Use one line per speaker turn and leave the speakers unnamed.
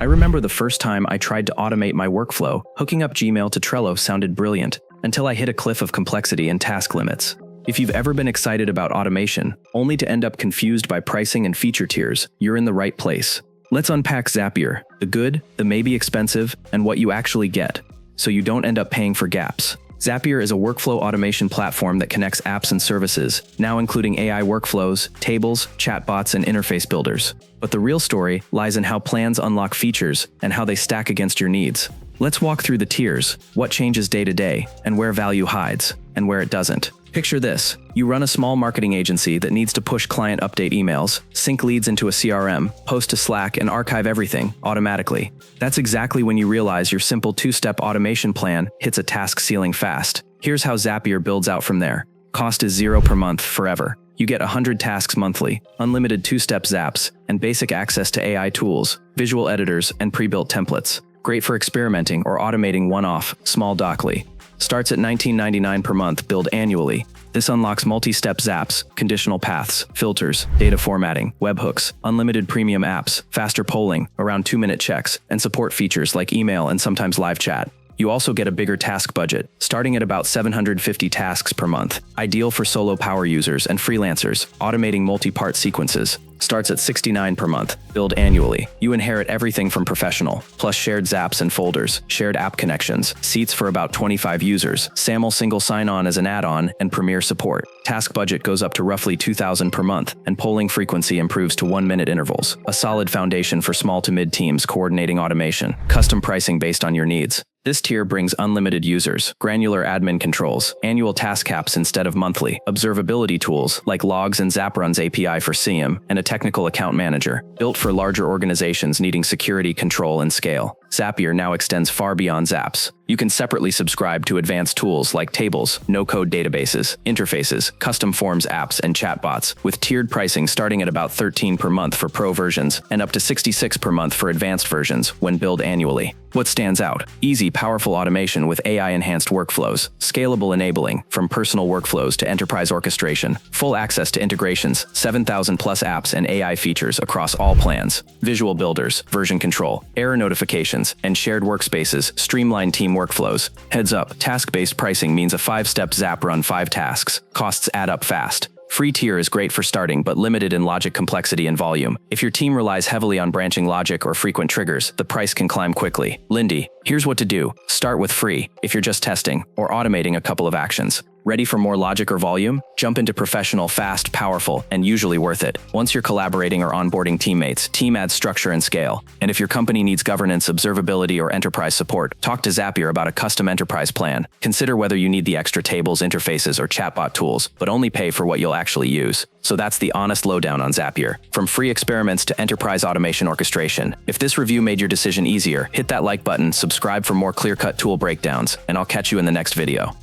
I remember the first time I tried to automate my workflow, hooking up Gmail to Trello sounded brilliant, until I hit a cliff of complexity and task limits. If you've ever been excited about automation, only to end up confused by pricing and feature tiers, you're in the right place. Let's unpack Zapier, the good, the maybe expensive, and what you actually get, so you don't end up paying for gaps. Zapier is a workflow automation platform that connects apps and services, now including AI workflows, tables, chatbots, and interface builders. But the real story lies in how plans unlock features and how they stack against your needs. Let's walk through the tiers, what changes day to day, and where value hides, and where it doesn't. Picture this. You run a small marketing agency that needs to push client update emails, sync leads into a CRM, post to Slack, and archive everything automatically. That's exactly when you realize your simple two-step automation plan hits a task ceiling fast. Here's how Zapier builds out from there. Cost is $0 per month forever. You get 100 tasks monthly, unlimited two-step zaps, and basic access to AI tools, visual editors, and pre-built templates. Great for experimenting or automating one-off, small docly. Starts at $19.99 per month, billed annually. This unlocks multi-step zaps, conditional paths, filters, data formatting, webhooks, unlimited premium apps, faster polling, around 2-minute checks, and support features like email and sometimes live chat. You also get a bigger task budget, starting at about 750 tasks per month. Ideal for solo power users and freelancers, automating multi-part sequences. Starts at $69 per month, billed annually. You inherit everything from professional, plus shared zaps and folders, shared app connections, seats for about 25 users, SAML single sign-on as an add-on, and Premier support. Task budget goes up to roughly $2,000 per month, and polling frequency improves to 1-minute intervals. A solid foundation for small to mid teams coordinating automation. Custom pricing based on your needs. This tier brings unlimited users, granular admin controls, annual task caps instead of monthly, observability tools like Logs and ZapRun's API for SIEM, and a technical account manager, built for larger organizations needing security, control, and scale. Zapier now extends far beyond Zaps. You can separately subscribe to advanced tools like tables, no-code databases, interfaces, custom forms apps, and chatbots, with tiered pricing starting at about $13 per month for pro versions and up to $66 per month for advanced versions when billed annually. What stands out? Easy, powerful automation with AI-enhanced workflows, scalable enabling, from personal workflows to enterprise orchestration, full access to integrations, 7,000 plus apps and AI features across all plans, visual builders, version control, error notifications, and shared workspaces, streamline team workflows. Heads up, task-based pricing means a 5-step zap run 5 tasks. Costs add up fast. Free tier is great for starting, but limited in logic complexity and volume. If your team relies heavily on branching logic or frequent triggers, the price can climb quickly. Lindy, here's what to do. Start with free, if you're just testing, or automating a couple of actions. Ready for more logic or volume? Jump into professional, fast, powerful, and usually worth it. Once you're collaborating or onboarding teammates, team adds structure and scale. And if your company needs governance, observability, or enterprise support, talk to Zapier about a custom enterprise plan. Consider whether you need the extra tables, interfaces, or chatbot tools, but only pay for what you'll actually use. So that's the honest lowdown on Zapier. From free experiments to enterprise automation orchestration. If this review made your decision easier, hit that like button, subscribe for more clear-cut tool breakdowns, and I'll catch you in the next video.